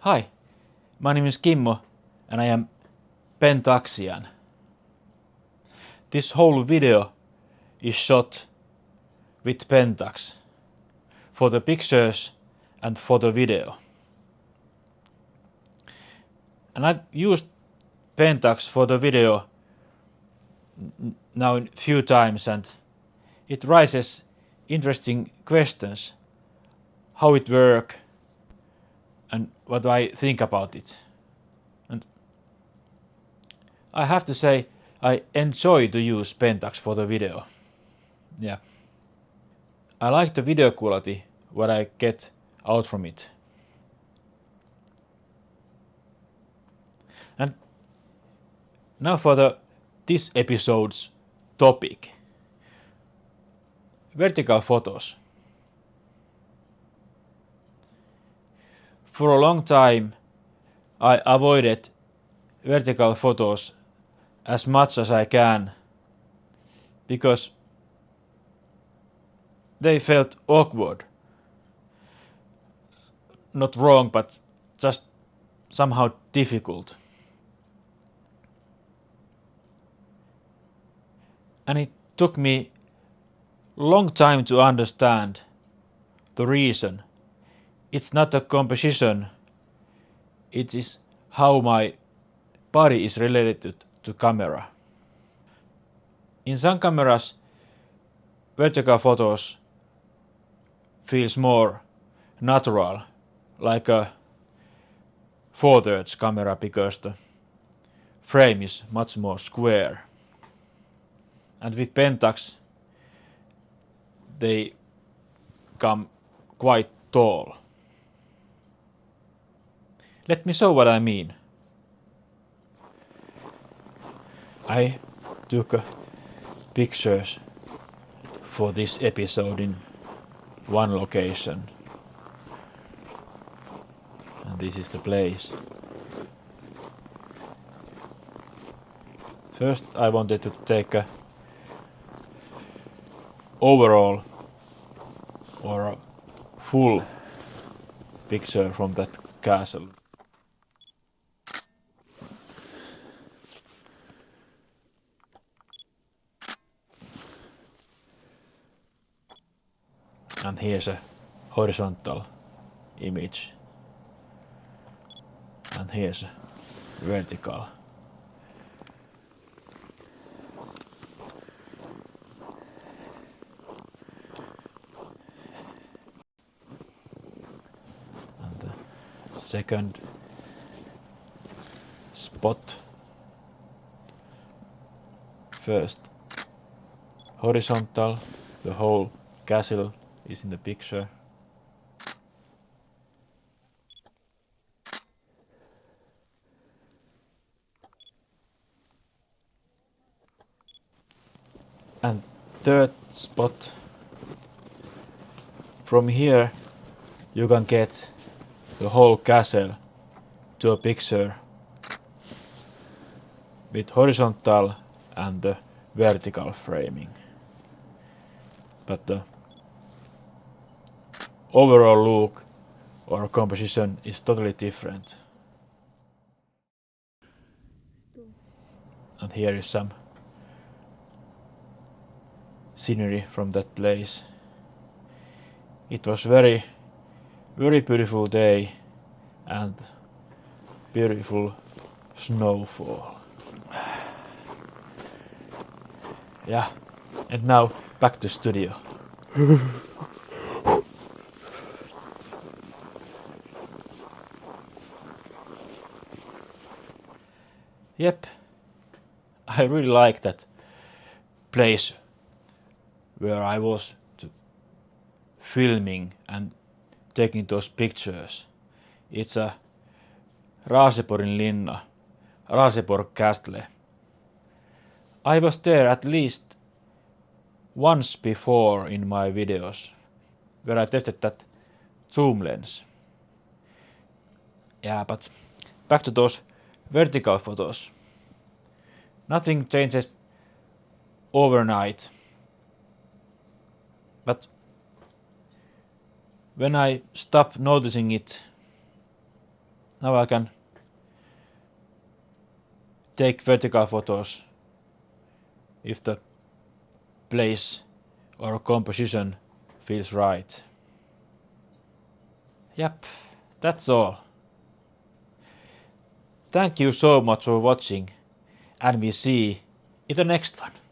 Hi, my name is Kimmo and I am Pentaxian. This whole video is shot with Pentax for the pictures and for the video. And I've used Pentax for the video now a few times and it raises interesting questions. How it works and what I think about it. And I have to say I enjoy to use Pentax for the video. Yeah. I like the video quality, what I get out from it. And now for this episode's topic. Vertical photos. For a long time I avoided vertical photos as much as I can because they felt awkward. Not wrong, but just somehow difficult. And it took me a long time to understand the reason. It's not a composition, it is how my body is related to camera. In some cameras, vertical photos feels more natural, like a 4/3 camera because the frame is much more square. And with Pentax, they come quite tall. Let me show what I mean. I took pictures for this episode in one location. And this is the place. First I wanted to take a overall or a full picture from that castle. And here's a horizontal image. And here's a vertical. And the second spot. First horizontal, the whole castle is in the picture. And third spot. From here you can get the whole castle to a picture with horizontal and the vertical framing. But the overall look or composition is totally different. And here is some scenery from that place. It was very beautiful day and beautiful snowfall. Yeah, and now back to studio. Yep, I really like that place where I was filming and taking those pictures. It's a Raaseporin linna, Raaseborg Castle. I was there at least once before in my videos where I tested that zoom lens. Yeah, but back to those vertical photos. Nothing changes overnight. But when I stopped noticing it now I can take vertical photos if the place or composition feels right. Yep, that's all. Thank you so much for watching, and we see in the next one.